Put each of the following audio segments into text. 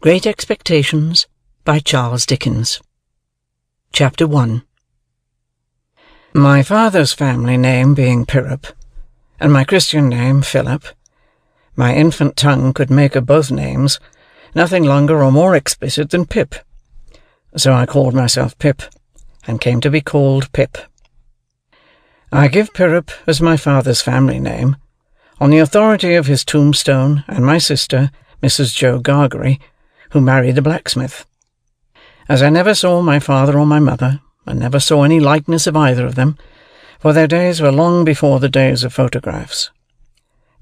Great Expectations by Charles Dickens. Chapter 1. My father's family name being Pirrup, and my Christian name Philip, my infant tongue could make of both names nothing longer or more explicit than Pip. So I called myself Pip, and came to be called Pip. I give Pirrup as my father's family name, on the authority of his tombstone and my sister, Mrs. Joe Gargery, who married the blacksmith. As I never saw my father or my mother, and never saw any likeness of either of them, for their days were long before the days of photographs,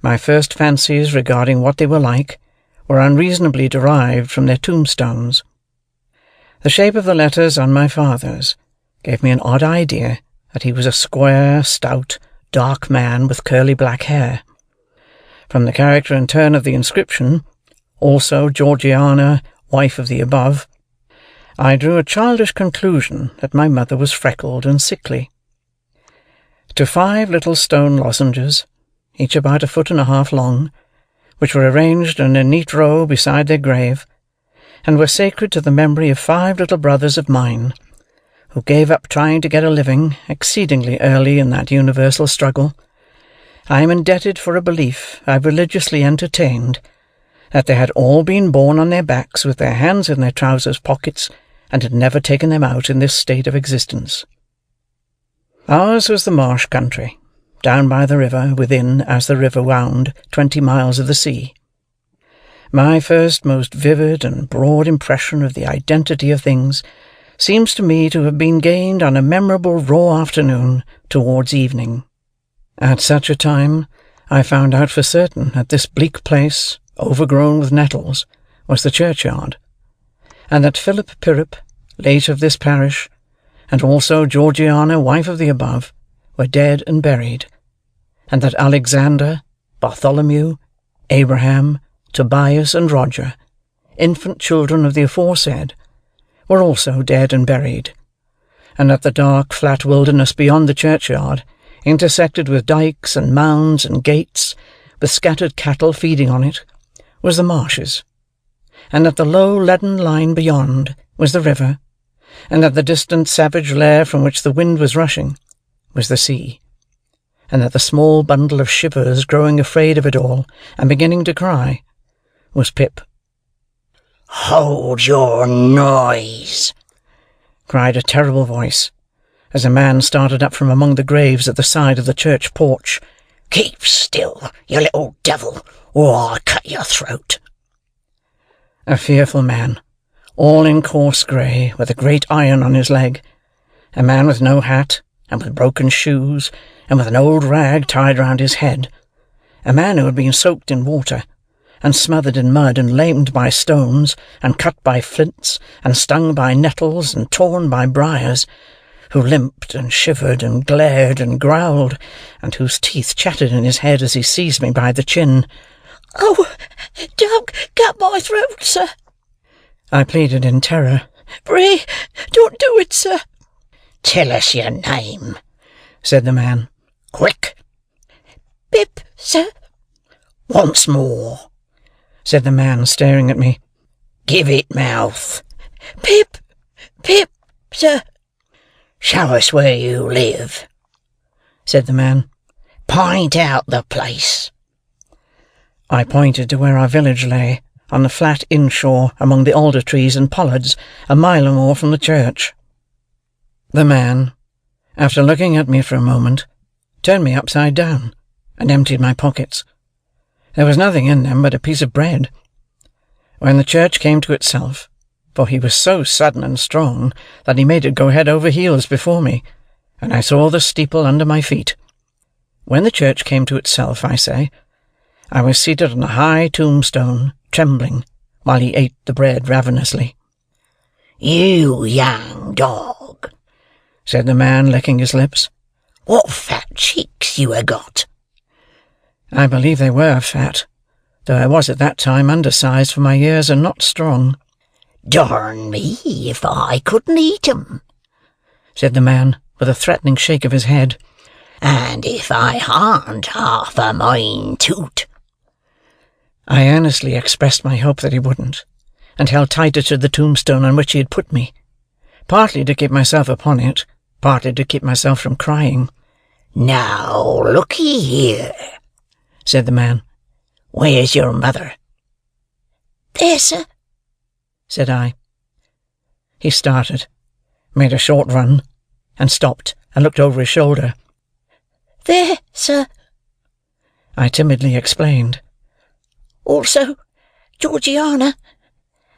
my first fancies regarding what they were like were unreasonably derived from their tombstones. The shape of the letters on my father's gave me an odd idea that he was a square, stout, dark man with curly black hair. From the character and turn of the inscription, also Georgiana, wife of the above, I drew a childish conclusion that my mother was freckled and sickly. To 5 little stone lozenges, each about 1.5 feet long, which were arranged in a neat row beside their grave, and were sacred to the memory of 5 little brothers of mine, who gave up trying to get a living exceedingly early in that universal struggle, I am indebted for a belief I religiously entertained, that they had all been born on their backs with their hands in their trousers' pockets, and had never taken them out in this state of existence. Ours was the marsh country, down by the river, within, as the river wound, 20 miles of the sea. My first most vivid and broad impression of the identity of things seems to me to have been gained on a memorable raw afternoon towards evening. At such a time, I found out for certain that this bleak place, overgrown with nettles, was the churchyard, and that Philip Pirrup, late of this parish, and also Georgiana, wife of the above, were dead and buried, and that Alexander, Bartholomew, Abraham, Tobias, and Roger, infant children of the aforesaid, were also dead and buried, and that the dark flat wilderness beyond the churchyard, intersected with dykes and mounds and gates, with scattered cattle feeding on it, was the marshes, and that the low leaden line beyond was the river, and that the distant savage lair from which the wind was rushing was the sea, and that the small bundle of shivers growing afraid of it all, and beginning to cry, was Pip. "Hold your noise!" cried a terrible voice, as a man started up from among the graves at the side of the church porch. "Keep still, you little devil, or I'll cut your throat." A fearful man, all in coarse grey, with a great iron on his leg, a man with no hat, and with broken shoes, and with an old rag tied round his head, a man who had been soaked in water, and smothered in mud, and lamed by stones, and cut by flints, and stung by nettles, and torn by briars, who limped and shivered and glared and growled, and whose teeth chattered in his head as he seized me by the chin. "Oh, don't cut my throat, sir," I pleaded in terror. "Pray, don't do it, sir." "Tell us your name," said the man. "Quick." "Pip, sir." "Once more," said the man, staring at me. "Give it mouth." "Pip, sir." "Show us where you live," said the man. "Point out the place." I pointed to where our village lay, on the flat inshore among the alder trees and pollards, a mile or more from the church. The man, after looking at me for a moment, turned me upside down, and emptied my pockets. There was nothing in them but a piece of bread. When the church came to itself, for he was so sudden and strong that he made it go head over heels before me, and I saw the steeple under my feet. When the church came to itself, I say, I was seated on a high tombstone, trembling, while he ate the bread ravenously. "You young dog," said the man, licking his lips, "what fat cheeks you have got." I believe they were fat, though I was at that time undersized for my years and not strong. "Darn me if I couldn't eat 'em," said the man, with a threatening shake of his head. "And if I hadn't half a mind to't." I earnestly expressed my hope that he wouldn't, and held tighter to the tombstone on which he had put me, partly to keep myself upon it, partly to keep myself from crying. "Now, look'ee here," said the man. "Where's your mother?" "There, sir," said I. He started, made a short run, and stopped and looked over his shoulder. "There, sir." I timidly explained. "Also, Georgiana.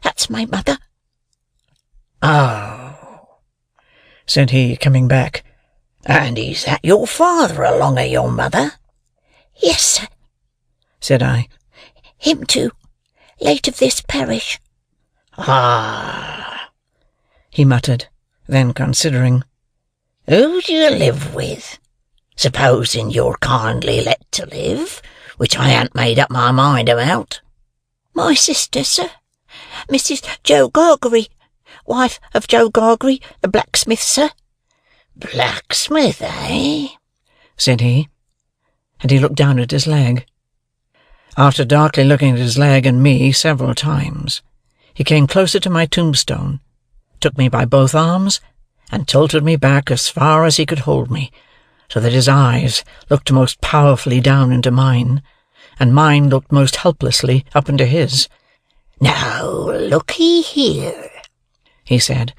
That's my mother." "Oh," said he, coming back. "And is that your father along of your mother?" "Yes, sir." said I. "Him too. Late of this parish." "Ah," he muttered, then considering. "Who do you live with? Supposing you're kindly let to live, which I han't made up my mind about." "My sister, sir. Mrs. Joe Gargery, wife of Joe Gargery, the blacksmith, sir." "Blacksmith, eh?" said he, and he looked down at his leg. After darkly looking at his leg and me several times, he came closer to my tombstone, took me by both arms, and tilted me back as far as he could hold me, so that his eyes looked most powerfully down into mine, and mine looked most helplessly up into his. "Now, look'ee here," he said.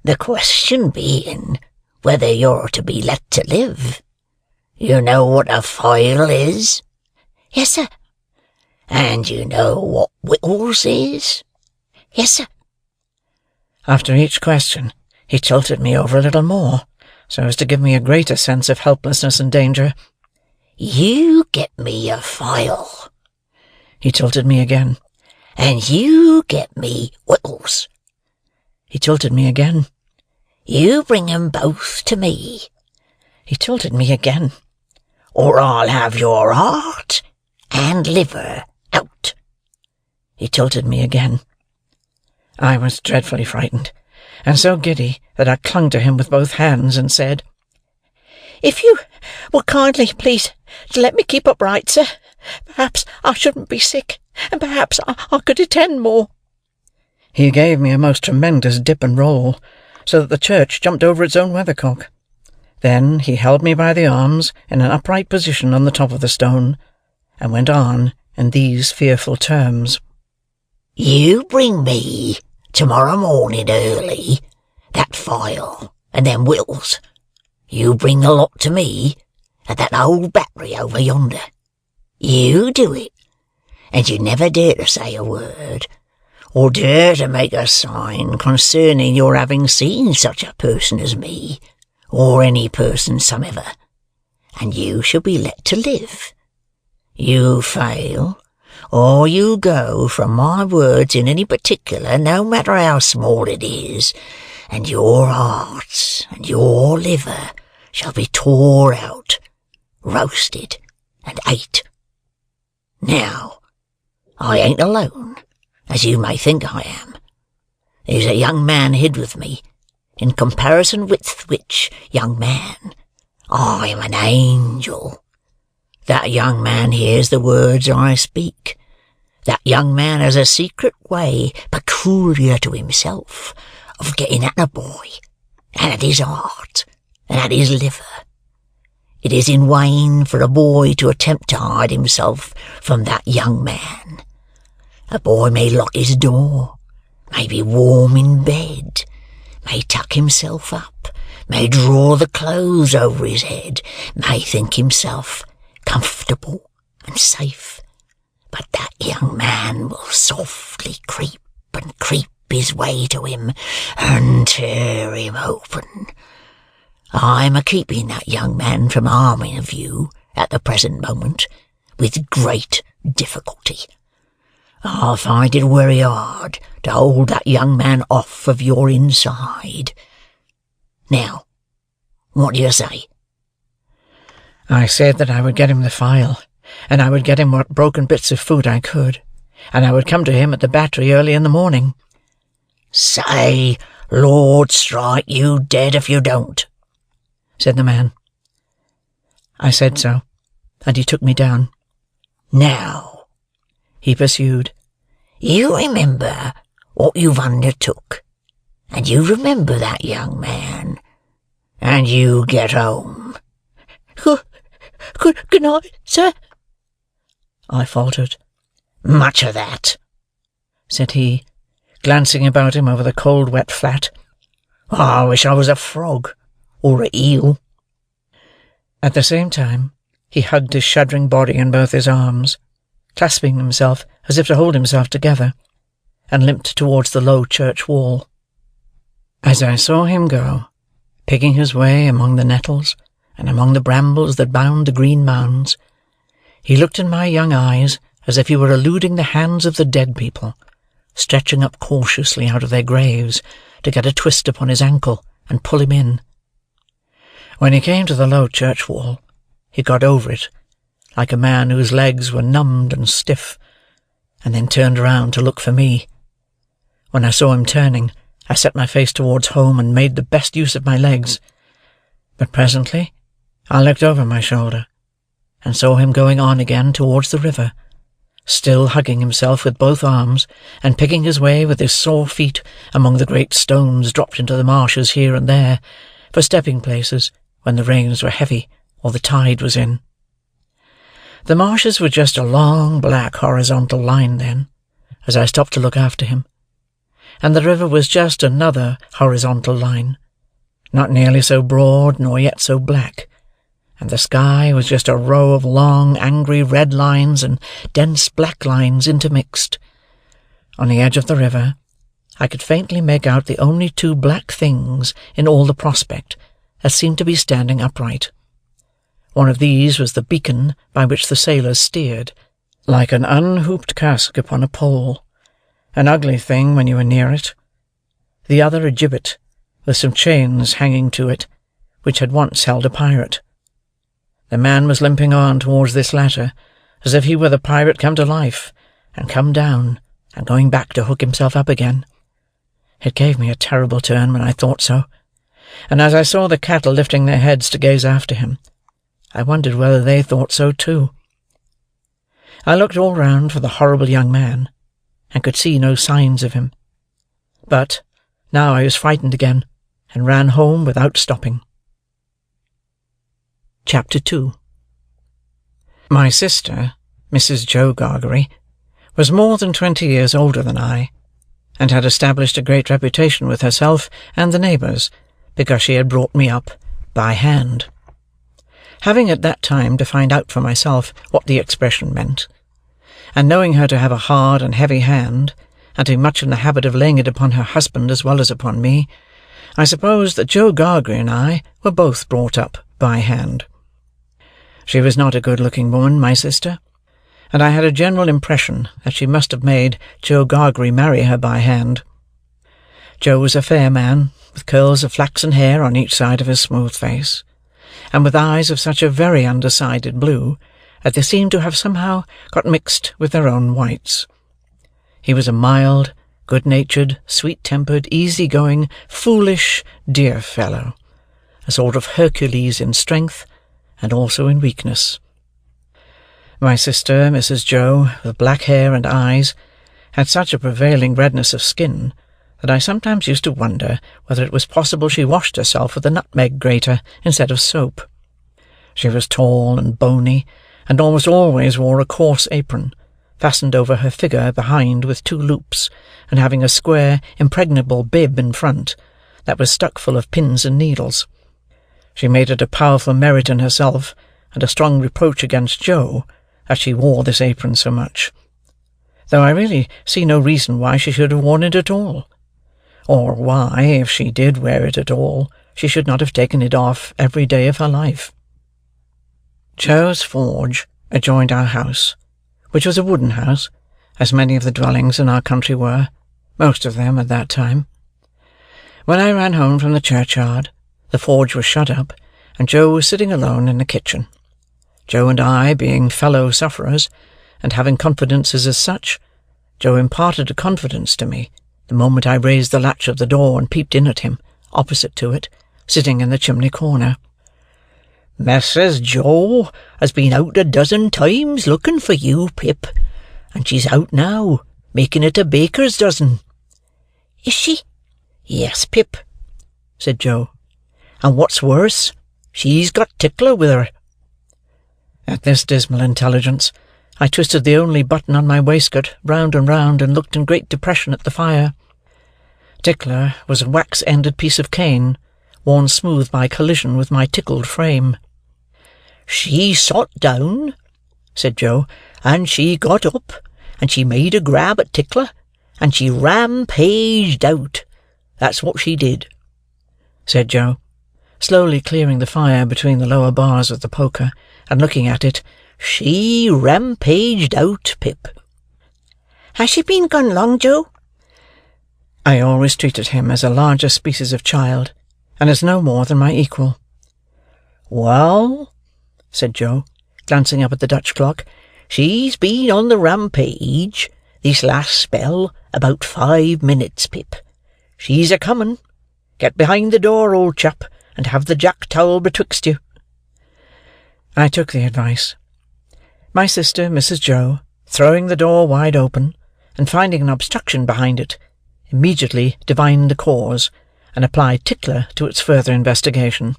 "The question being whether you're to be let to live. You know what a file is?" "Yes, sir." "And you know what whittles is?" "Yes, sir." After each question, he tilted me over a little more, so as to give me a greater sense of helplessness and danger. "You get me a file." He tilted me again. "And you get me whittles." He tilted me again. "You bring 'em both to me." He tilted me again. "Or I'll have your heart and liver out." He tilted me again. I was dreadfully frightened, and so giddy that I clung to him with both hands, and said, "If you will kindly please to let me keep upright, sir, perhaps I shouldn't be sick, and perhaps I could attend more." He gave me a most tremendous dip and roll, so that the church jumped over its own weathercock. Then he held me by the arms in an upright position on the top of the stone, and went on in these fearful terms. "You bring me, tomorrow morning early, that file and them whittles. You bring the lot to me at that old battery over yonder. You do it, and you never dare to say a word, or dare to make a sign concerning your having seen such a person as me, or any person somever, and you shall be let to live. You fail, or you go from my words in any particular, no matter how small it is, and your heart and your liver shall be tore out, roasted, and ate. Now, I ain't alone, as you may think I am. There's a young man hid with me, in comparison with which young man I am an angel. That young man hears the words I speak. That young man has a secret way, peculiar to himself, of getting at a boy, and at his heart, and at his liver. It is in vain for a boy to attempt to hide himself from that young man. A boy may lock his door, may be warm in bed, may tuck himself up, may draw the clothes over his head, may think himself comfortable and safe, but that young man will softly creep and creep his way to him and tear him open. I'm a-keeping that young man from harming of you at the present moment, with great difficulty. I find it very hard to hold that young man off of your inside. Now, what do you say?" I said that I would get him the file, and I would get him what broken bits of food I could, and I would come to him at the battery early in the morning. "Say, Lord strike you dead if you don't," said the man. I said so, and he took me down. "Now," he pursued, "you remember what you've undertook, and you remember that, young man, and you get home." Good night, sir," I faltered. "Much of that," said he, glancing about him over the cold wet flat. "I wish I was a frog, or a eel." At the same time, he hugged his shuddering body in both his arms, clasping himself as if to hold himself together, and limped towards the low church wall. As I saw him go, picking his way among the nettles and among the brambles that bound the green mounds, he looked in my young eyes as if he were eluding the hands of the dead people, stretching up cautiously out of their graves to get a twist upon his ankle and pull him in. When he came to the low church wall, he got over it, like a man whose legs were numbed and stiff, and then turned round to look for me. When I saw him turning, I set my face towards home and made the best use of my legs. But presently I looked over my shoulder, and saw him going on again towards the river, still hugging himself with both arms, and picking his way with his sore feet among the great stones dropped into the marshes here and there, for stepping places when the rains were heavy or the tide was in. The marshes were just a long black horizontal line then, as I stopped to look after him, and the river was just another horizontal line, not nearly so broad nor yet so black, and the sky was just a row of long, angry red lines and dense black lines intermixed. On the edge of the river, I could faintly make out the only two black things in all the prospect that seemed to be standing upright. One of these was the beacon by which the sailors steered, like an unhooped cask upon a pole, an ugly thing when you were near it. The other a gibbet, with some chains hanging to it, which had once held a pirate. The man was limping on towards this latter, as if he were the pirate come to life, and come down, and going back to hook himself up again. It gave me a terrible turn when I thought so, and as I saw the cattle lifting their heads to gaze after him, I wondered whether they thought so too. I looked all round for the horrible young man, and could see no signs of him. But now I was frightened again, and ran home without stopping. Chapter 2. My sister, Mrs. Joe Gargery, was more than 20 years older than I, and had established a great reputation with herself and the neighbours, because she had brought me up by hand. Having at that time to find out for myself what the expression meant, and knowing her to have a hard and heavy hand, and to be much in the habit of laying it upon her husband as well as upon me, I supposed that Joe Gargery and I were both brought up by hand. She was not a good-looking woman, my sister, and I had a general impression that she must have made Joe Gargery marry her by hand. Joe was a fair man, with curls of flaxen hair on each side of his smooth face, and with eyes of such a very undecided blue that they seemed to have somehow got mixed with their own whites. He was a mild, good-natured, sweet-tempered, easy-going, foolish, dear fellow, a sort of Hercules in strength, and also in weakness. My sister, Mrs. Joe, with black hair and eyes, had such a prevailing redness of skin that I sometimes used to wonder whether it was possible she washed herself with a nutmeg grater instead of soap. She was tall and bony, and almost always wore a coarse apron, fastened over her figure behind with 2 loops, and having a square, impregnable bib in front, that was stuck full of pins and needles. She made it a powerful merit in herself, and a strong reproach against Joe, that she wore this apron so much, though I really see no reason why she should have worn it at all, or why, if she did wear it at all, she should not have taken it off every day of her life. Joe's forge adjoined our house, which was a wooden house, as many of the dwellings in our country were, most of them at that time. When I ran home from the churchyard, the forge was shut up, and Joe was sitting alone in the kitchen. Joe and I being fellow sufferers, and having confidences as such, Joe imparted a confidence to me the moment I raised the latch of the door and peeped in at him, opposite to it, sitting in the chimney corner. "Mrs. Joe has been out a dozen times looking for you, Pip, and she's out now, making it a baker's dozen. Is she? Yes, Pip, said Joe. And what's worse, she's got Tickler with her. At this dismal intelligence, I twisted the only button on my waistcoat round and round and looked in great depression at the fire. Tickler was a wax-ended piece of cane, worn smooth by collision with my tickled frame. "She sot down," said Joe, "and she got up, and she made a grab at Tickler, and she rampaged out. That's what she did," said Joe, slowly clearing the fire between the lower bars of the poker, and looking at it. "She rampaged out, Pip." "Has she been gone long, Joe?" I always treated him as a larger species of child, and as no more than my equal. "Well," said Joe, glancing up at the Dutch clock, "she's been on the rampage, this last spell, about 5 minutes, Pip. She's a-comin'. Get behind the door, old chap, and have the jack-towel betwixt you." I took the advice. My sister, Mrs. Joe, throwing the door wide open, and finding an obstruction behind it, immediately divined the cause, and applied Tickler to its further investigation.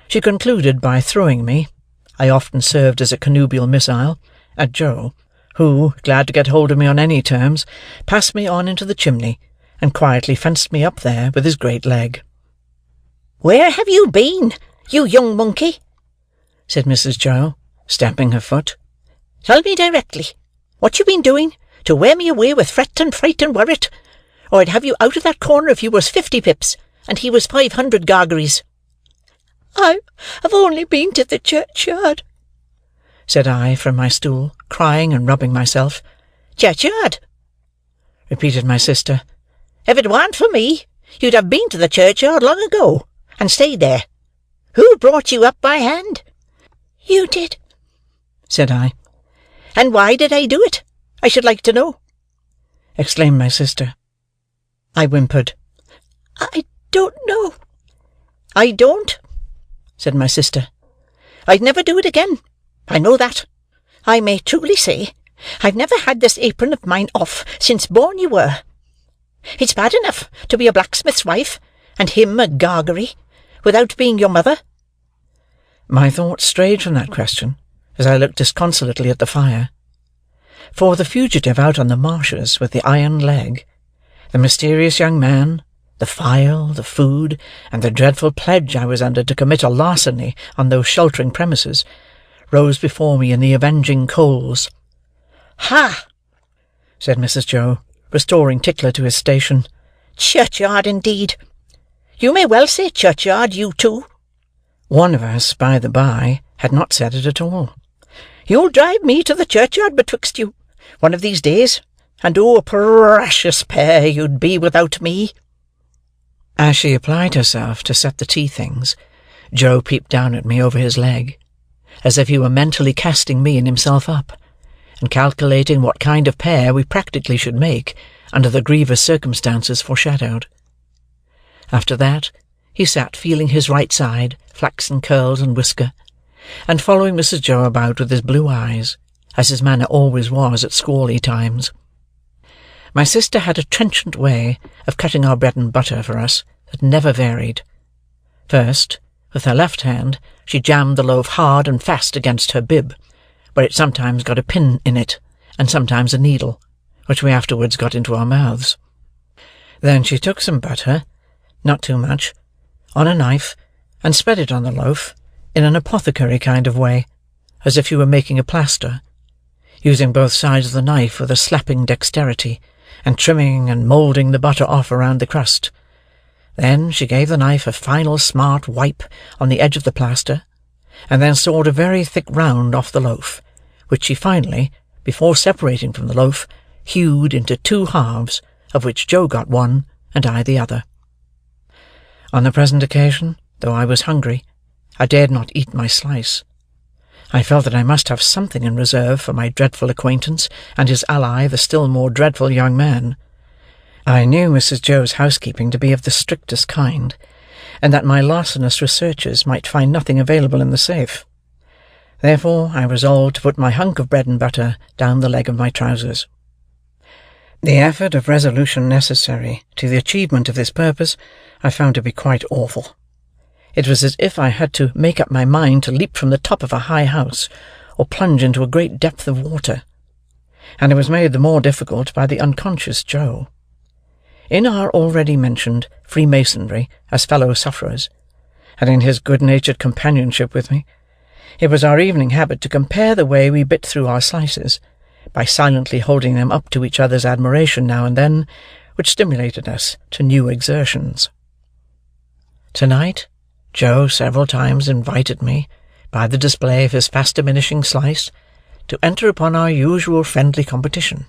She concluded by throwing me, I often served as a connubial missile, at Joe, who, glad to get hold of me on any terms, passed me on into the chimney, and quietly fenced me up there with his great leg. "Where have you been, you young monkey?" said Mrs. Joe, stamping her foot. "Tell me directly what you been doing to wear me away with fret and fright and worrit, or I'd have you out of that corner if you was 50 pips, and he was 500 gargeries." "I've only been to the churchyard," said I from my stool, crying and rubbing myself. "Churchyard?" repeated my sister. "If it warn't for me, you'd have been to the churchyard long ago, and stayed there. Who brought you up by hand?" "You did," said I. "And why did I do it, I should like to know?" exclaimed my sister. I whimpered. "I don't know." "I don't," said my sister. "I'd never do it again, I know that. I may truly say I've never had this apron of mine off since born you were. It's bad enough to be a blacksmith's wife, and him a gargery, without being your mother." My thoughts strayed from that question, as I looked disconsolately at the fire. For the fugitive out on the marshes with the iron leg, the mysterious young man, the file, the food, and the dreadful pledge I was under to commit a larceny on those sheltering premises, rose before me in the avenging coals. "Ha!" said Mrs. Joe, restoring Tickler to his station. "Churchyard, indeed. You may well say churchyard, you two." One of us, by the by, had not said it at all. "You'll drive me to the churchyard betwixt you, one of these days, and oh, a precious pair you'd be without me." As she applied herself to set the tea-things, Joe peeped down at me over his leg, as if he were mentally casting me and himself up, and calculating what kind of pair we practically should make under the grievous circumstances foreshadowed. After that, he sat feeling his right side, flaxen curls and whisker, and following Mrs. Joe about with his blue eyes, as his manner always was at squally times. My sister had a trenchant way of cutting our bread and butter for us that never varied. First, with her left hand, she jammed the loaf hard and fast against her bib, where it sometimes got a pin in it, and sometimes a needle, which we afterwards got into our mouths. Then she took some butter, not too much, on a knife, and spread it on the loaf, in an apothecary kind of way, as if she were making a plaster, using both sides of the knife with a slapping dexterity, and trimming and moulding the butter off around the crust. Then she gave the knife a final smart wipe on the edge of the plaster, and then sawed a very thick round off the loaf, which she finally, before separating from the loaf, hewed into 2 halves, of which Joe got one, and I the other. On the present occasion, though I was hungry, I dared not eat my slice. I felt that I must have something in reserve for my dreadful acquaintance and his ally, the still more dreadful young man. I knew Mrs. Joe's housekeeping to be of the strictest kind, and that my larcenous researches might find nothing available in the safe. Therefore I resolved to put my hunk of bread and butter down the leg of my trousers. The effort of resolution necessary to the achievement of this purpose I found to be quite awful. It was as if I had to make up my mind to leap from the top of a high house, or plunge into a great depth of water, and it was made the more difficult by the unconscious Joe. In our already mentioned Freemasonry as fellow-sufferers, and in his good-natured companionship with me, it was our evening habit to compare the way we bit through our slices, by silently holding them up to each other's admiration now and then, which stimulated us to new exertions. Tonight, Joe several times invited me, by the display of his fast-diminishing slice, to enter upon our usual friendly competition.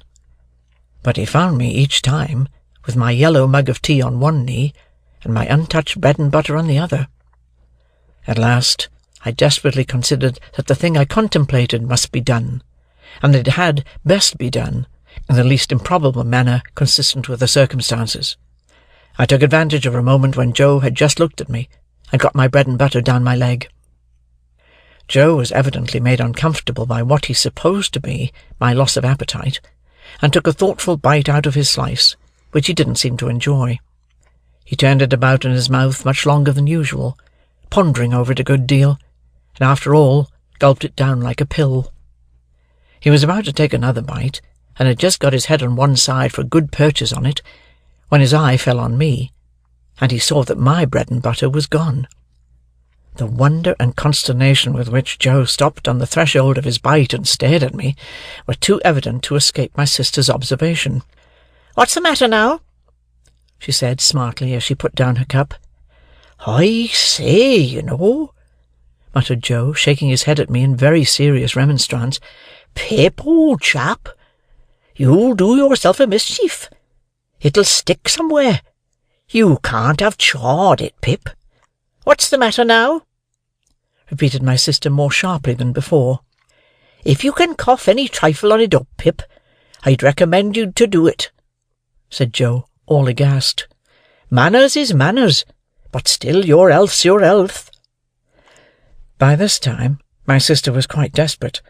But he found me each time with my yellow mug of tea on one knee, and my untouched bread and butter on the other. At last, I desperately considered that the thing I contemplated must be done, and that it had best be done in the least improbable manner consistent with the circumstances. I took advantage of a moment when Joe had just looked at me, and got my bread and butter down my leg. Joe was evidently made uncomfortable by what he supposed to be my loss of appetite, and took a thoughtful bite out of his slice, which he didn't seem to enjoy. He turned it about in his mouth much longer than usual, pondering over it a good deal, and after all gulped it down like a pill. He was about to take another bite, and had just got his head on one side for a good purchase on it, when his eye fell on me, and he saw that my bread and butter was gone. The wonder and consternation with which Joe stopped on the threshold of his bite and stared at me were too evident to escape my sister's observation. "What's the matter now?" she said smartly as she put down her cup. "I say, you know," muttered Joe, shaking his head at me in very serious remonstrance. "Pip, old chap, you'll do yourself a mischief. It'll stick somewhere. You can't have chawed it, Pip." "What's the matter now?" repeated my sister more sharply than before. "If you can cough any trifle on it up, Pip, I'd recommend you to do it," said Joe, all aghast. "Manners is manners, but still your health's your health." By this time my sister was quite desperate,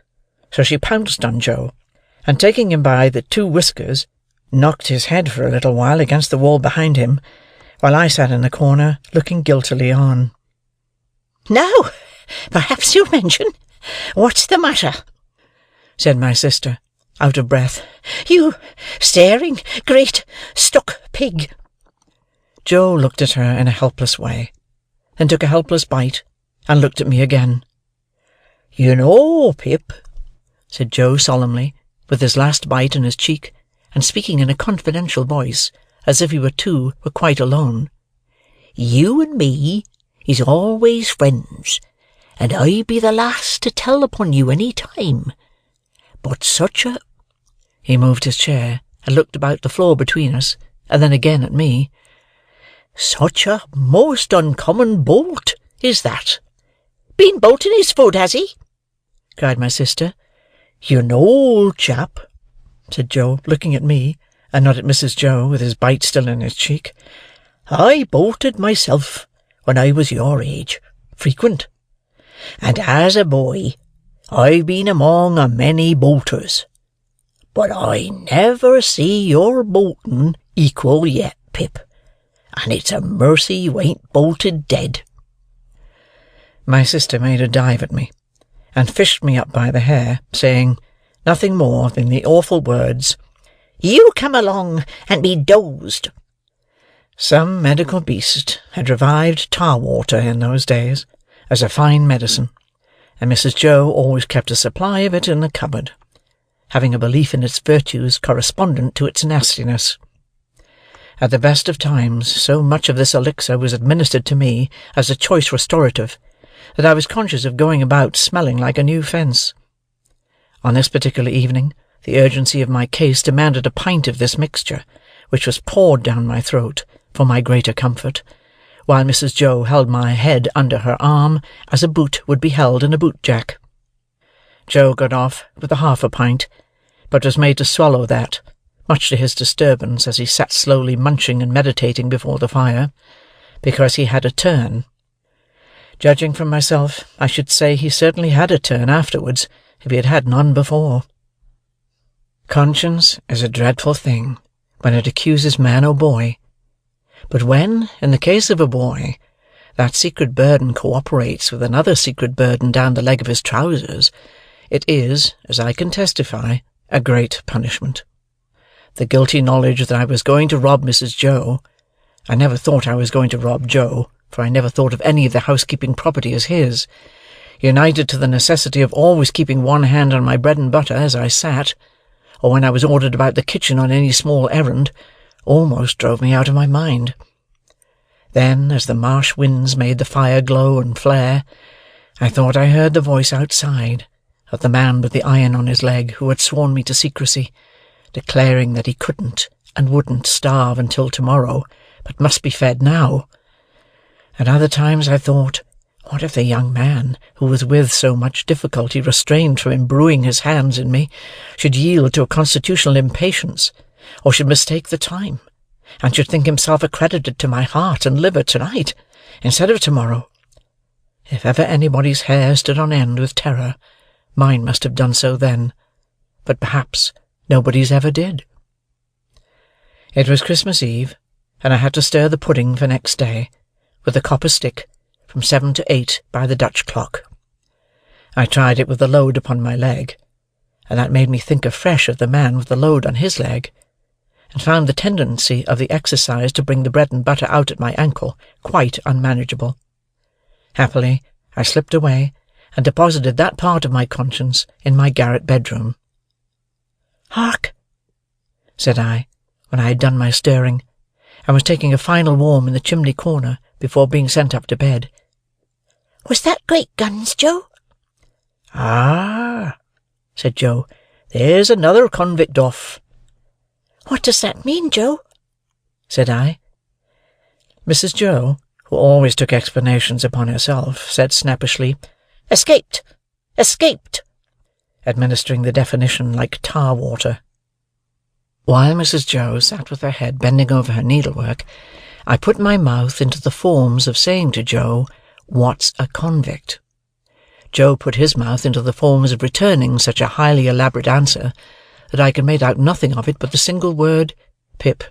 so she pounced on Joe, and taking him by the two whiskers, knocked his head for a little while against the wall behind him, while I sat in the corner, looking guiltily on. "Now, perhaps you'll mention what's the matter," said my sister, out of breath. "You staring, great, stuck pig." Joe looked at her in a helpless way, then took a helpless bite, and looked at me again. "You know, Pip," said Joe solemnly, with his last bite in his cheek, and speaking in a confidential voice, as if we were quite alone, "you and me is always friends, and I'd be the last to tell upon you any time. But such a—" He moved his chair, and looked about the floor between us, and then again at me. "Such a most uncommon bolt is that. Been bolting his foot, has he?" cried my sister. "You know, old chap," said Joe, looking at me, and not at Mrs. Joe, with his bite still in his cheek, "I bolted myself when I was your age, frequent, and as a boy I've been among a many bolters, but I never see your bolting equal yet, Pip, and it's a mercy you ain't bolted dead." My sister made a dive at me, and fished me up by the hair, saying nothing more than the awful words, "You come along and be dozed." Some medical beast had revived tar-water in those days, as a fine medicine, and Mrs. Joe always kept a supply of it in the cupboard, having a belief in its virtues correspondent to its nastiness. At the best of times, so much of this elixir was administered to me as a choice restorative, that I was conscious of going about smelling like a new fence. On this particular evening, the urgency of my case demanded a pint of this mixture, which was poured down my throat, for my greater comfort, while Mrs. Joe held my head under her arm, as a boot would be held in a boot-jack. Joe got off with a half a pint, but was made to swallow that, much to his disturbance as he sat slowly munching and meditating before the fire, because he had a turn. Judging from myself, I should say he certainly had a turn afterwards, if he had had none before. Conscience is a dreadful thing, when it accuses man or boy. But when, in the case of a boy, that secret burden cooperates with another secret burden down the leg of his trousers, it is, as I can testify, a great punishment. The guilty knowledge that I was going to rob Mrs. Joe— I never thought I was going to rob Joe, for I never thought of any of the housekeeping property as his— united to the necessity of always keeping one hand on my bread and butter as I sat, or when I was ordered about the kitchen on any small errand, almost drove me out of my mind. Then, as the marsh winds made the fire glow and flare, I thought I heard the voice outside of the man with the iron on his leg who had sworn me to secrecy, declaring that he couldn't and wouldn't starve until tomorrow, but must be fed now. At other times I thought, what if the young man, who was with so much difficulty restrained from imbruing his hands in me, should yield to a constitutional impatience, or should mistake the time, and should think himself accredited to my heart and liver to-night, instead of tomorrow? If ever anybody's hair stood on end with terror, mine must have done so then, but perhaps nobody's ever did. It was Christmas Eve, and I had to stir the pudding for next day, with a copper stick, from 7 to 8 by the Dutch clock. I tried it with the load upon my leg, and that made me think afresh of the man with the load on his leg, and found the tendency of the exercise to bring the bread and butter out at my ankle quite unmanageable. Happily, I slipped away, and deposited that part of my conscience in my garret bedroom. "Hark!" said I, when I had done my stirring, and was taking a final warm in the chimney corner before being sent up to bed. "Was that great guns, Joe?" "Ah," said Joe, "there's another convict off." "What does that mean, Joe?" said I. Mrs. Joe, who always took explanations upon herself, said snappishly, "Escaped! Escaped!" administering the definition like tar water. While Mrs. Joe sat with her head bending over her needlework, I put my mouth into the forms of saying to Joe, "What's a convict?" Joe put his mouth into the forms of returning such a highly elaborate answer that I could make out nothing of it but the single word, "Pip."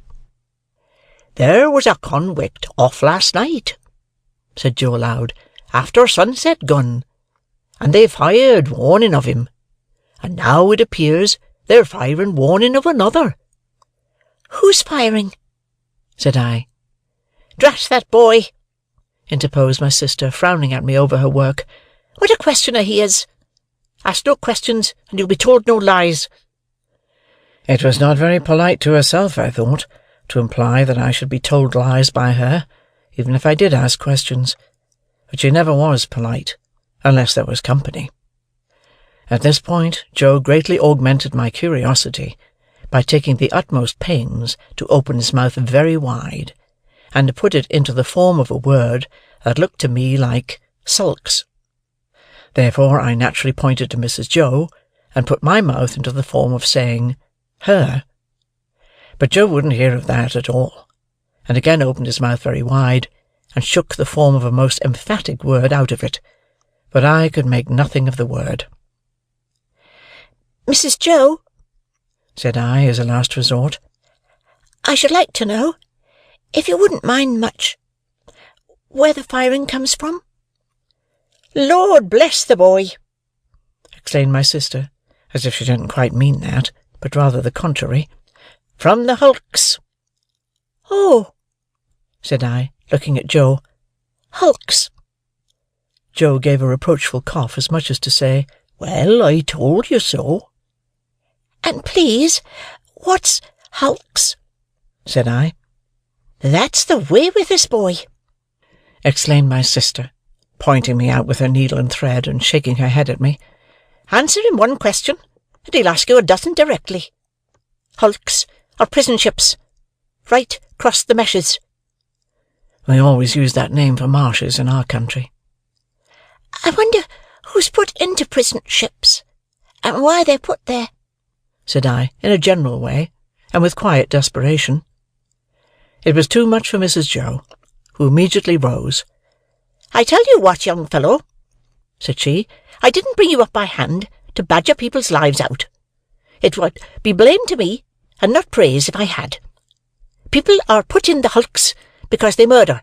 "There was a convict off last night," said Joe aloud, "after sunset gun, and they fired warning of him, and now it appears they're firing warning of another." "Who's firing?" said I. "Drat that boy!" interposed my sister, frowning at me over her work. "What a questioner he is! Ask no questions, and you'll be told no lies." It was not very polite to herself, I thought, to imply that I should be told lies by her, even if I did ask questions. But she never was polite, unless there was company. At this point Joe greatly augmented my curiosity by taking the utmost pains to open his mouth very wide, and to put it into the form of a word that looked to me like sulks. Therefore I naturally pointed to Mrs. Joe, and put my mouth into the form of saying, "her." But Joe wouldn't hear of that at all, and again opened his mouth very wide, and shook the form of a most emphatic word out of it, but I could make nothing of the word. "Mrs. Joe," said I, as a last resort, "I should like to know, if you wouldn't mind much, where the firing comes from?" "Lord bless the boy!" exclaimed my sister, as if she didn't quite mean that, but rather the contrary. "From the hulks." "Oh," said I, looking at Joe. "Hulks." Joe gave a reproachful cough, as much as to say, "Well, I told you so." "And please, what's hulks?" said I. "That's the way with this boy," exclaimed my sister, pointing me out with her needle and thread, and shaking her head at me. "Answer him one question, and he'll ask you a dozen directly. Hulks are prison ships, right across the meshes." We always use that name for marshes in our country. "I wonder who's put into prison ships, and why they're put there," said I, in a general way, and with quiet desperation. It was too much for Mrs. Joe, who immediately rose. "I tell you what, young fellow," said she, "I didn't bring you up by hand to badger people's lives out. It would be blame to me, and not praise, if I had. People are put in the hulks because they murder,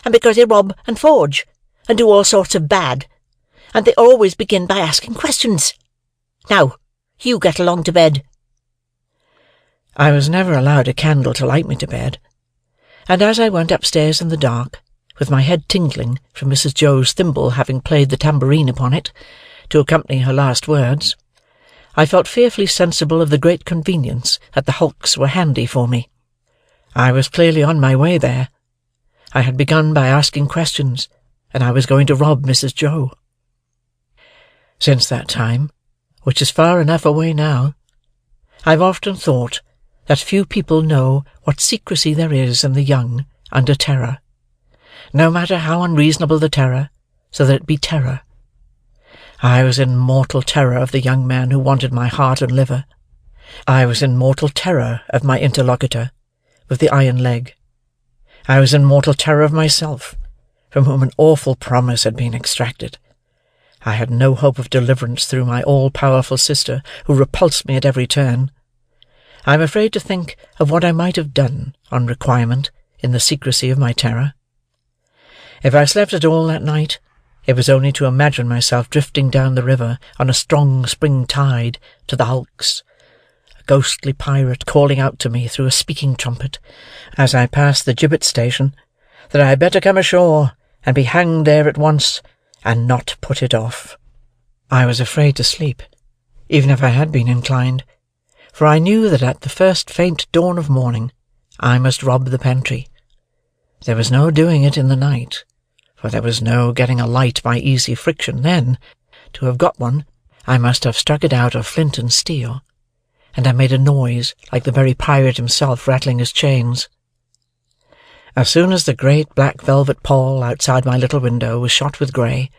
and because they rob and forge, and do all sorts of bad, and they always begin by asking questions. Now, you get along to bed." I was never allowed a candle to light me to bed, and as I went upstairs in the dark, with my head tingling from Mrs. Joe's thimble having played the tambourine upon it, to accompany her last words, I felt fearfully sensible of the great convenience that the hulks were handy for me. I was clearly on my way there. I had begun by asking questions, and I was going to rob Mrs. Joe. Since that time, which is far enough away now, I've often thought that few people know what secrecy there is in the young under terror, no matter how unreasonable the terror, so that it be terror. I was in mortal terror of the young man who wanted my heart and liver. I was in mortal terror of my interlocutor, with the iron leg. I was in mortal terror of myself, from whom an awful promise had been extracted. I had no hope of deliverance through my all-powerful sister, who repulsed me at every turn. I am afraid to think of what I might have done, on requirement, in the secrecy of my terror. If I slept at all that night, it was only to imagine myself drifting down the river on a strong spring tide to the hulks, a ghostly pirate calling out to me through a speaking trumpet, as I passed the gibbet station, that I had better come ashore and be hanged there at once, and not put it off. I was afraid to sleep, even if I had been inclined, for I knew that at the first faint dawn of morning I must rob the pantry. There was no doing it in the night, for there was no getting a light by easy friction then. To have got one, I must have struck it out of flint and steel, and I made a noise like the very pirate himself rattling his chains. As soon as the great black velvet pall outside my little window was shot with grey,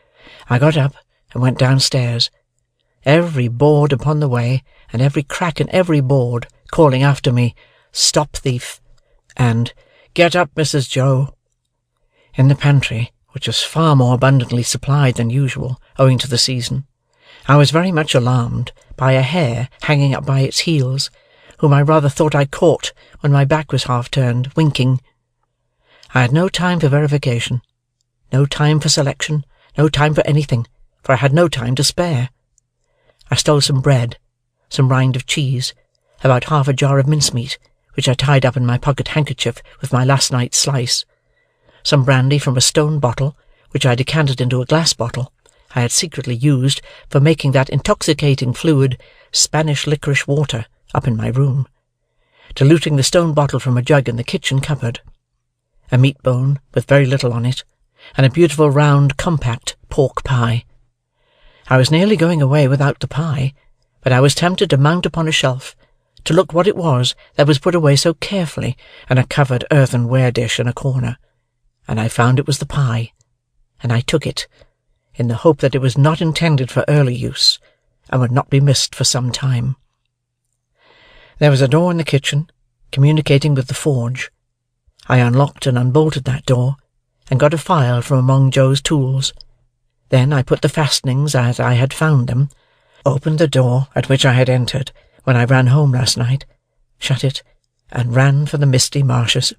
I got up and went downstairs, every board upon the way, and every crack in every board calling after me, "Stop thief!" and "Get up, Mrs. Joe!" In the pantry, which was far more abundantly supplied than usual, owing to the season, I was very much alarmed by a hare hanging up by its heels, whom I rather thought I caught when my back was half turned, winking. I had no time for verification, no time for selection, no time for anything, for I had no time to spare. I stole some bread, some rind of cheese, about half a jar of mincemeat, which I tied up in my pocket handkerchief with my last night's slice, some brandy from a stone bottle, which I decanted into a glass bottle I had secretly used for making that intoxicating fluid, Spanish licorice water, up in my room, diluting the stone bottle from a jug in the kitchen cupboard, a meat bone with very little on it, and a beautiful round compact pork pie. I was nearly going away without the pie, but I was tempted to mount upon a shelf, to look what it was that was put away so carefully in a covered earthenware dish in a corner, and I found it was the pie, and I took it, in the hope that it was not intended for early use, and would not be missed for some time. There was a door in the kitchen, communicating with the forge. I unlocked and unbolted that door, and got a file from among Joe's tools. Then I put the fastenings as I had found them, opened the door at which I had entered when I ran home last night, shut it, and ran for the misty marshes.